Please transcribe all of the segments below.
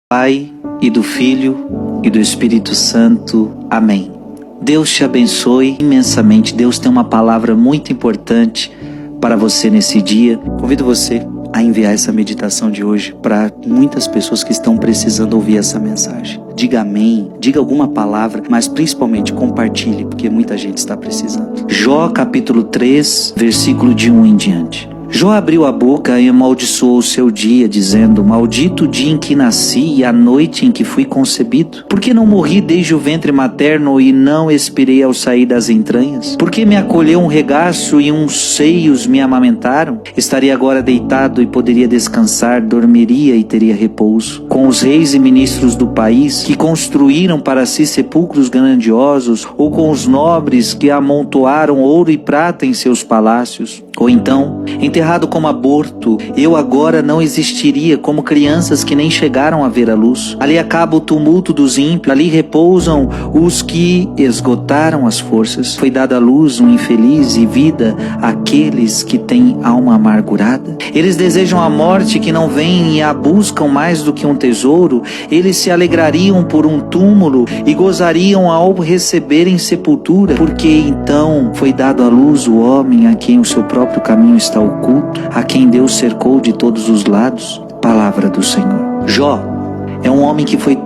Pai, e do Filho, e do Espírito Santo. Amém. Deus te abençoe imensamente. Deus tem uma palavra muito importante para você nesse dia. Convido você a enviar essa meditação de hoje para muitas pessoas que estão precisando ouvir essa mensagem. Diga amém, diga alguma palavra, mas principalmente compartilhe, porque muita gente está precisando. Jó capítulo 3, versículo de 1 em diante. Jó abriu a boca e amaldiçoou o seu dia, dizendo: maldito o dia em que nasci e a noite em que fui concebido. Por que não morri desde o ventre materno e não expirei ao sair das entranhas? Por que me acolheu um regaço e uns seios me amamentaram? Estaria agora deitado e poderia descansar, dormiria e teria repouso. Com os reis e ministros do país, que construíram para si sepulcros grandiosos, ou com os nobres que amontoaram ouro e prata em seus palácios. Ou então, enterrado como aborto, eu agora não existiria, como crianças que nem chegaram a ver a luz. Ali acaba o tumulto dos ímpios, ali repousam os que esgotaram as forças. Foi dada à luz um infeliz e vida àqueles que têm alma amargurada. Eles desejam a morte que não vem e a buscam mais do que um tesouro. Eles se alegrariam por um túmulo e gozariam ao receberem sepultura, porque então foi dado à luz o homem a quem o seu próprio caminho está oculto, a quem Deus cercou de todos os lados. Palavra do Senhor. Jó é um homem que foi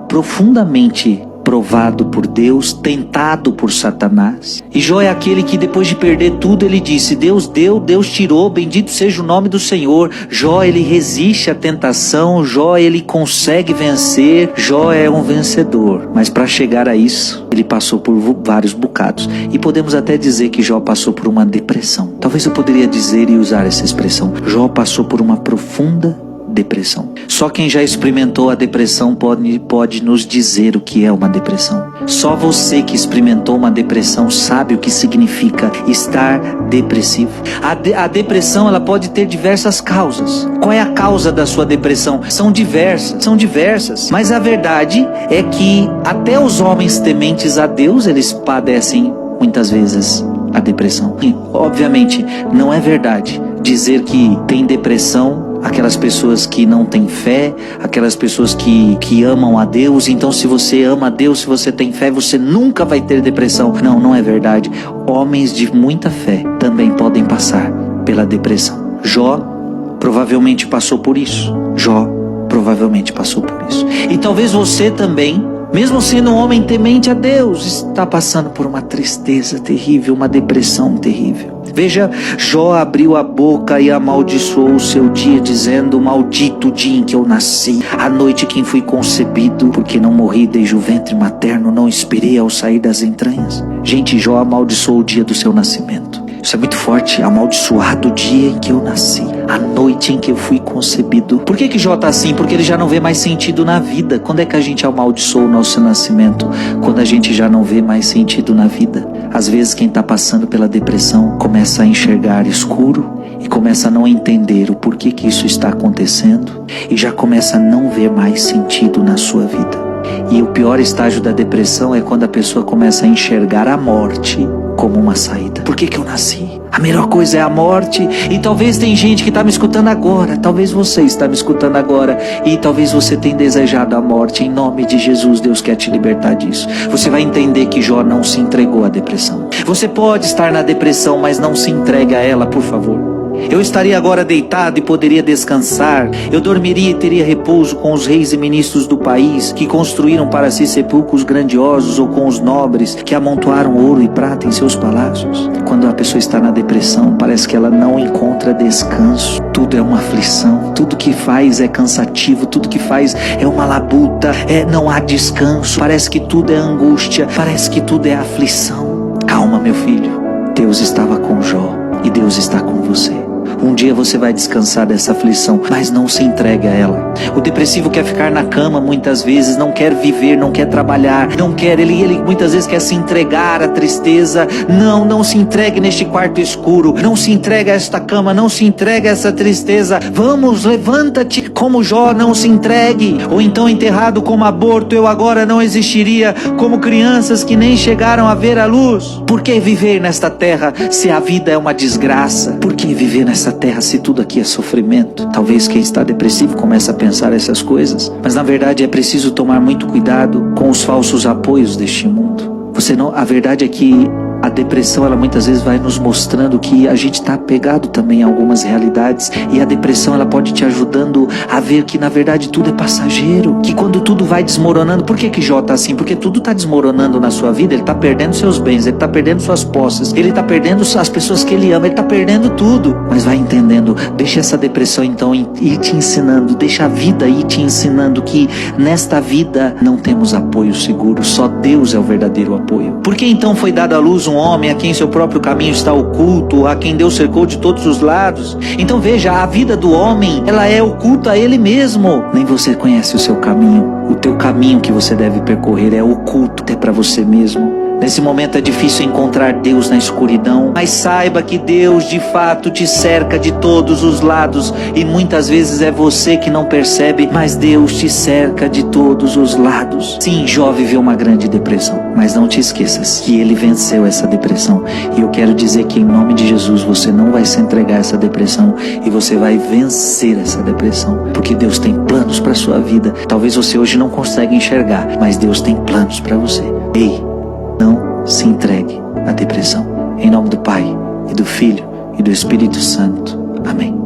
profundamente provado por Deus, tentado por Satanás. E Jó é aquele que depois de perder tudo, ele disse: Deus deu, Deus tirou, bendito seja o nome do Senhor. Jó, ele resiste à tentação, Jó, ele consegue vencer, Jó é um vencedor. Mas para chegar a isso, ele passou por vários bocados. E podemos até dizer que Jó passou por uma depressão. Talvez eu poderia dizer e usar essa expressão: Jó passou por uma profunda depressão. Só quem já experimentou a depressão pode nos dizer o que é uma depressão. Só você que experimentou uma depressão sabe o que significa estar depressivo. A depressão, ela pode ter diversas causas. Qual é a causa da sua depressão? São diversas. Mas a verdade é que até os homens tementes a Deus, eles padecem muitas vezes a depressão. E, obviamente, não é verdade dizer que tem depressão aquelas pessoas que não têm fé, aquelas pessoas que amam a Deus. Então, se você ama a Deus, se você tem fé, você nunca vai ter depressão. Não, não é verdade. Homens de muita fé também podem passar pela depressão. Jó provavelmente passou por isso. E talvez você também, mesmo sendo um homem temente a Deus, está passando por uma tristeza terrível, uma depressão terrível. Veja, Jó abriu a boca e amaldiçoou o seu dia, dizendo: maldito o dia em que eu nasci, a noite em que fui concebido, porque não morri desde o ventre materno, não expirei ao sair das entranhas. Gente, Jó amaldiçoou o dia do seu nascimento. Isso é muito forte. Amaldiçoado o dia em que eu nasci, a noite em que eu fui concebido. Por que Jó está assim? Porque ele já não vê mais sentido na vida. Quando é que a gente amaldiçoa o nosso nascimento? Quando a gente já não vê mais sentido na vida. Às vezes quem está passando pela depressão começa a enxergar escuro e começa a não entender o porquê que isso está acontecendo e já começa a não ver mais sentido na sua vida. E o pior estágio da depressão é quando a pessoa começa a enxergar a morte como uma saída. Por que eu nasci? A melhor coisa é a morte. E talvez tem gente que está me escutando agora. Talvez você está me escutando agora. E talvez você tenha desejado a morte. Em nome de Jesus, Deus quer te libertar disso. Você vai entender que Jó não se entregou à depressão. Você pode estar na depressão, mas não se entregue a ela, por favor. Eu estaria agora deitado e poderia descansar. Eu dormiria e teria repouso com os reis e ministros do país, que construíram para si sepulcros grandiosos, ou com os nobres que amontoaram ouro e prata em seus palácios. Quando a pessoa está na depressão, parece que ela não encontra descanso. Tudo é uma aflição, tudo que faz é cansativo, tudo que faz é uma labuta, não há descanso. Parece que tudo é angústia, parece que tudo é aflição. Calma, meu filho. Deus estava com Jó e Deus está com você. Um dia você vai descansar dessa aflição, mas não se entregue a ela. O depressivo quer ficar na cama muitas vezes, não quer viver, não quer trabalhar, não quer, ele muitas vezes quer se entregar à tristeza. Não se entregue neste quarto escuro, não se entregue a esta cama, não se entregue a essa tristeza. Vamos, levanta-te como Jó, não se entregue. Ou então, enterrado como aborto, eu agora não existiria, como crianças que nem chegaram a ver a luz. Por que viver nesta terra se a vida é uma desgraça? Por que viver nesta terra se tudo aqui é sofrimento? Talvez quem está depressivo comece a pensar essas coisas. Mas na verdade é preciso tomar muito cuidado com os falsos apoios deste mundo. A verdade é que a depressão, ela muitas vezes vai nos mostrando que a gente está apegado também a algumas realidades, e a depressão, ela pode te ajudando a ver que na verdade tudo é passageiro, que quando tudo vai desmoronando, por que Jó está assim? Porque tudo está desmoronando na sua vida, ele está perdendo seus bens, ele está perdendo suas posses, ele está perdendo as pessoas que ele ama, ele está perdendo tudo. Mas vai entendendo, deixa essa depressão então ir te ensinando, deixa a vida ir te ensinando que nesta vida não temos apoio seguro, só Deus é o verdadeiro apoio. Por que então foi dado à luz um homem a quem seu próprio caminho está oculto, a quem Deus cercou de todos os lados? Então veja, a vida do homem, ela é oculta a ele mesmo. Nem você conhece o seu caminho. O teu caminho que você deve percorrer é oculto até para você mesmo. Nesse momento é difícil encontrar Deus na escuridão, mas saiba que Deus de fato te cerca de todos os lados, e muitas vezes é você que não percebe, mas Deus te cerca de todos os lados. Sim, Jó viveu uma grande depressão, mas não te esqueças que ele venceu essa depressão, e eu quero dizer que em nome de Jesus você não vai se entregar a essa depressão, e você vai vencer essa depressão, porque Deus tem planos para a sua vida. Talvez você hoje não consiga enxergar, mas Deus tem planos para você. Ei, não se entregue à depressão. Em nome do Pai, e do Filho, e do Espírito Santo. Amém.